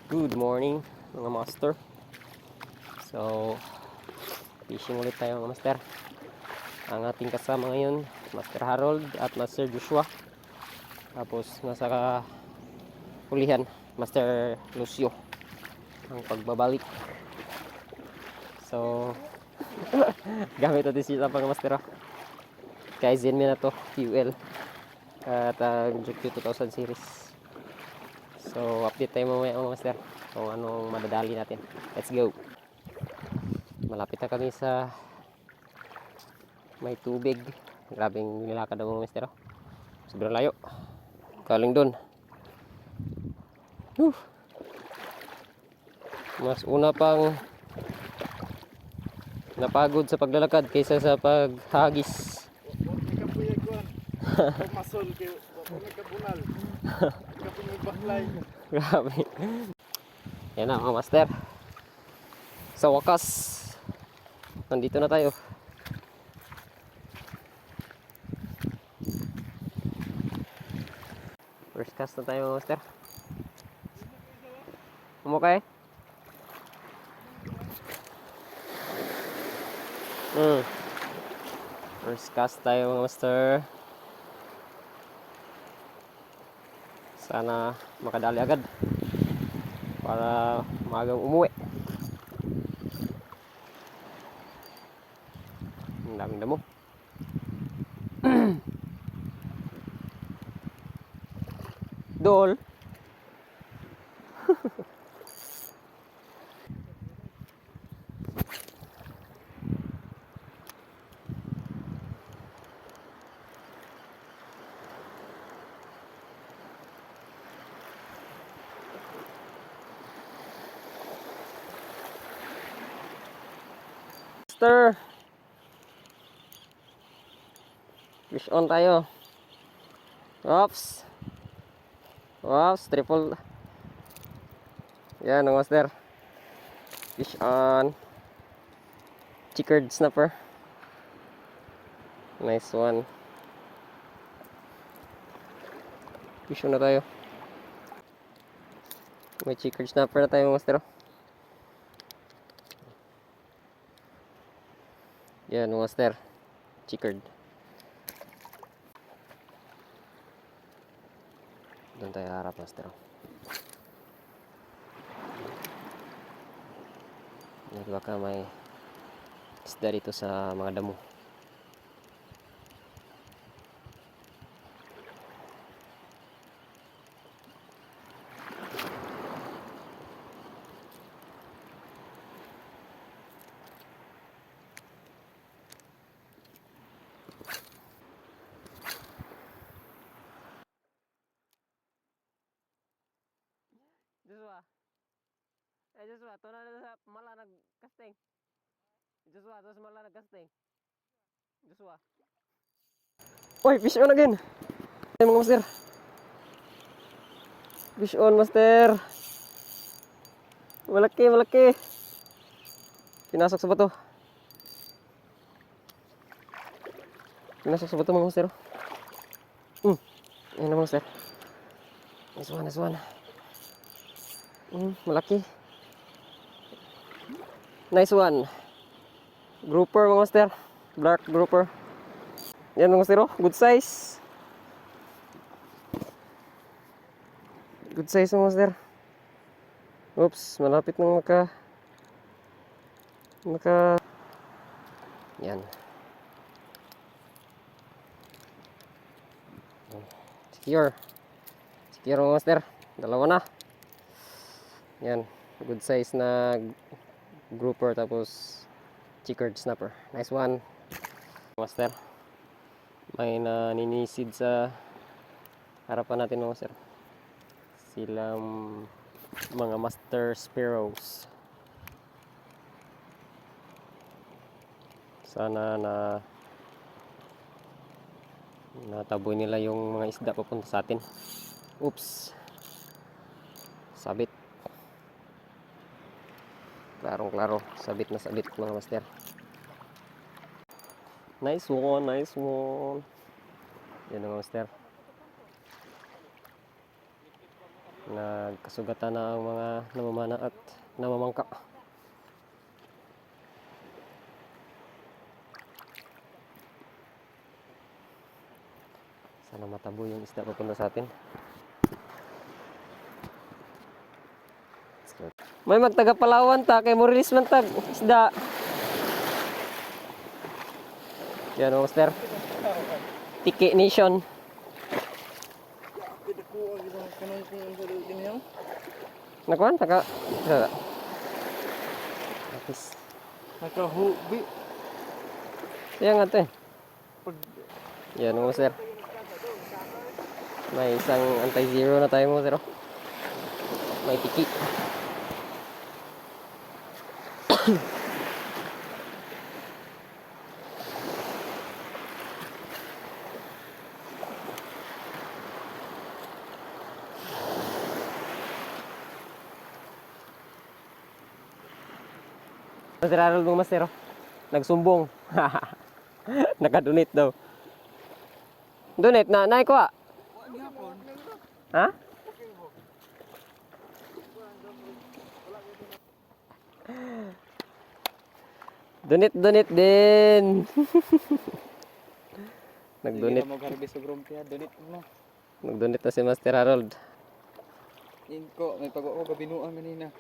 Good morning mga master. So, fishing ulit tayo mga master. Ang ating kasama ngayon, Master Harold at Master Joshua. Tapos nasa hulihan, Master Lucio. Ang pagbabalik. So, gamit natin sila mga master. Kaizen na to, fuel. At ang Jukyu 2000 series. So, update tayo mamaya mga master kung anong madadali natin. Let's go! Malapit na kami sa may tubig. Grabing nilakad ang mga mister. Sobrang layo. Galing doon. Mas una pang napagod sa paglalakad kaysa sa paghagis. Masol kay may kabunal. Kaping baklay. Grabe. Yan na mga master. Sa wakas, nandito na tayo. First cast na tayo mga master. Umukay? First cast tayo mga master. Sana makadali agad para maagang umuwi. Ang daming damo. Dol. Master. Fish on tayo. Oops. Oops, triple. Yan, master. Fish on. Checkered snapper. Nice one. Fish on na tayo. May checkered snapper na tayo, master. Yan, master. Checkered. Doon tayo harap, master. Baka may isda dito sa mga damo. Joshua. Joshua, ito na sa mala nag-casting. Joshua, ito sa mala nag-casting. Joshua. Uy, fish on again. Ay, mga master. Fish on, master. Malaki, malaki. Pinasok sa bato. Pinasok sa bato, mga master. Ayan na, mga master. Nice one, nice one. Malaki. Nice one. Grouper mga master. Black grouper. Yan mga master, oh. Good size. Good size mga master. Oops, malapit nang maka yan. Secure. Secure mga master. Dalawa na. Yan. Good size na grouper tapos checkered snapper. Nice one. Master. May naninisid sa harapan natin mga master. Silang mga master sparrows. Sana nataboy nila yung mga isda papunta sa atin. Oops. Sabit. Klarong-klaro. Sabit na sabit mga master. Nice one, nice one. Yan mga master. Nagkasugatan na ang mga namamana at namamangka. Sana matabo yung isda papunta sa atin. May magtaga Palawan ta kay mo release man tag isda. Yan o, master. Tiki Nation. Pwede ko ang ibang kanong kung ang dali din yan. Nakuan taka. Sada. Tapos Nakahubi. yan nga to eh. Pag Yan o, master. May isang anti-zero na tayo, master. May tiki. Master Harold mong master, oh. Nagsumbong. Nakadonate daw. Donate na, naay ko ah. Ha? Donate din. Nag-donate. mag-harvest sa grumpya, donate mo. Nag-donate na si Master Harold. Yan ko, may pag-o gabinuan kanina.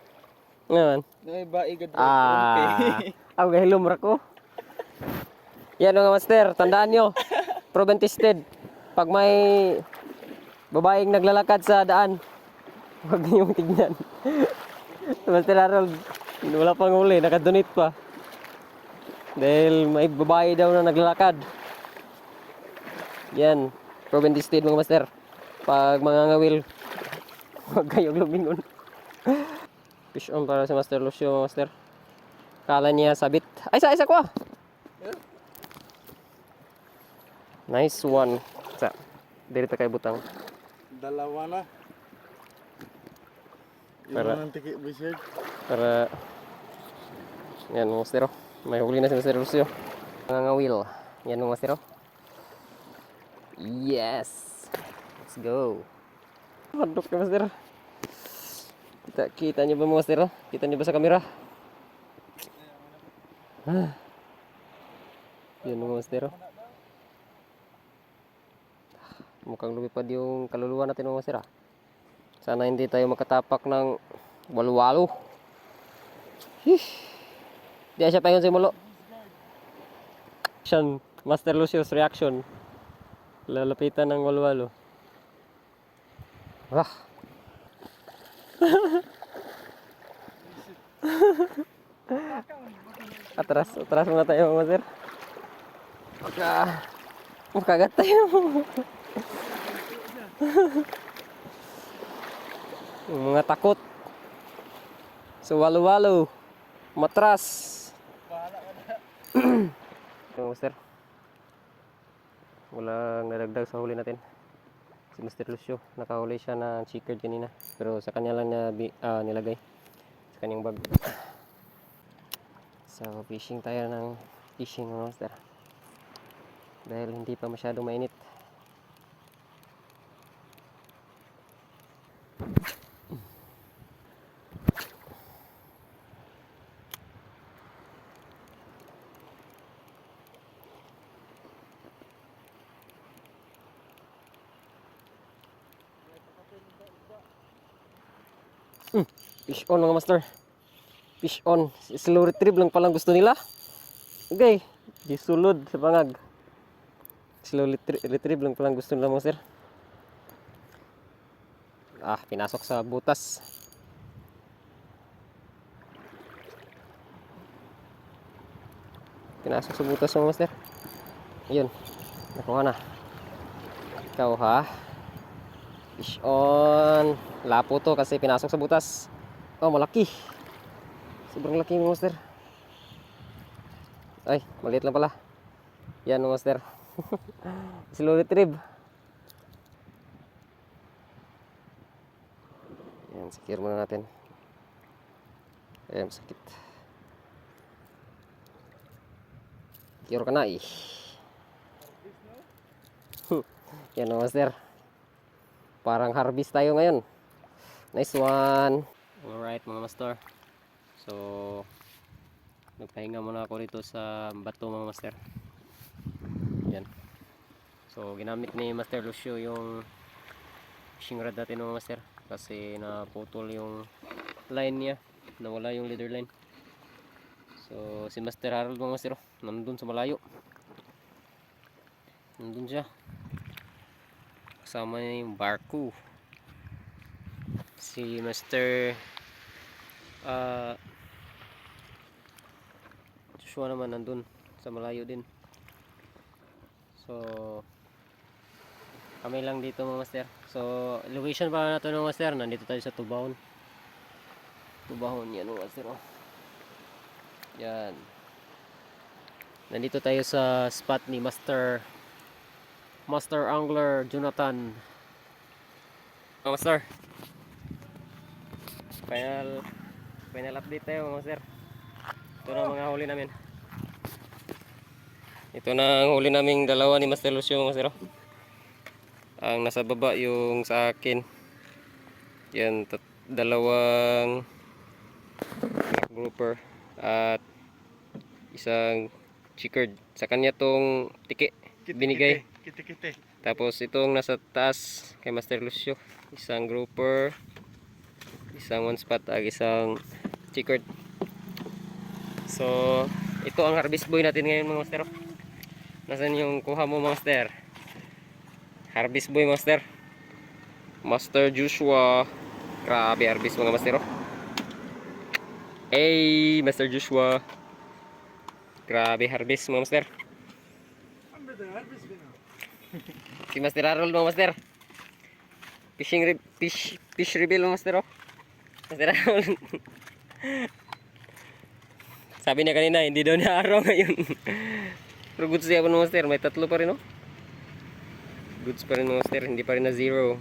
Ngayon. May baigad Ako gahilom ra ko. Yan mga master, tandaan nyo. Proven tested. Pag may babaeng naglalakad sa daan, huwag niyong tignan. Master Harold, wala pang huli, nakadonate pa. Dahil may babae daw na naglalakad. Yan, proven tested mga master. Pag mga ngawil, huwag kayong lumingon. Fish on para sa Master Lucio, mga master. Kala niya sabit. Ay, isa ko ah! Nice one. Sa, dito kay butang. Dalawa na. Para- Yung tiki bisig. Para, yan mga master. May huli na si Master Lucio. Mga ngawil. Yan mga master. Yes! Let's go. Hadok ka master. Kita niyo ba mga master? Kita niyo ba sa kamera? Yan mga master. Mukhang lumipad yung kaluluwa natin mga master. Sana hindi tayo makatapak ng walo-walo. Di siya payon si Mulo. Action. Master Lucio's reaction. Lalapitan ng walo-walo. Wah. Atras muna tayo mga master. Makagat tayo. Yung mga takot. So walo-walo. Matras. Yung master. Walang nadagdag sa huli natin. Si Mr. Lucio, nakahuli siya na chickered kanina. Pero sa kanya lang niya nilagay. Sa kanyang bag. So fishing tayo ng fishing mga master. Dahil hindi pa masyadong mainit. Fish on mga master. Fish on. Slow retrieve lang palang gusto nila. Okay. Gisulod sa bangag. Slow retrieve lang palang gusto nila mga master. Pinasok sa butas. Pinasok sa butas mga master. Ayun. Nakuha na. Ikaw ha. Fish on. Lapo to kasi pinasok sa butas. Oh, malaki. Sobrang laki mga master. Ay, maliit lang pala. Yan mga master. Slow retrieve. Yan, secure muna natin. Ayan, sakit. Secure ka na eh. Yan mga master. Parang harvest tayo ngayon. Nice one. Alright mga master. So, nagpahinga muna ako dito sa bato mga master. Yan. So, ginamit ni Master Lucio yung fishing rod natin mga master. Kasi naputol yung line niya. Nawala yung leader line. So, si Master Harold mga master, nandun sa malayo. Nandun siya. Kasama niya yung barko. Si Master Joshua naman nandun sa malayo din. So kami lang dito mga master. So location pa natin mga master, nandito tayo sa Tubahon. Tubahon yan mga master. Oh. Yan. Nandito tayo sa spot ni Master Angler Jonathan. Mga master, final update tayo mga master. Ito na mga huli namin. Ito na ang huli naming dalawa ni Master Lucio mga master. Ang nasa baba yung sa akin. Yan, dalawang grouper at isang chickered. Sa kanya tong tiki binigay. Kite-kite. Tapos itong nasa taas kay Master Lucio, isang grouper, isang one spot at isang chickered. So ito ang harvest boy natin ngayon mga master. Nasaan yung kuha mo mga master? Harvest boy master. Master Joshua. Grabe harvest mga master. Hey Master Joshua. Grabe harvest mga master. Si Master Harold mga master. Fish reveal mga master. Oh. Master Harold. Sabi niya kanina hindi daw niya araw ngayon. Pero goods siya mga master. May tatlo pa rin oh. Goods pa rin mga master. Hindi pa rin na zero.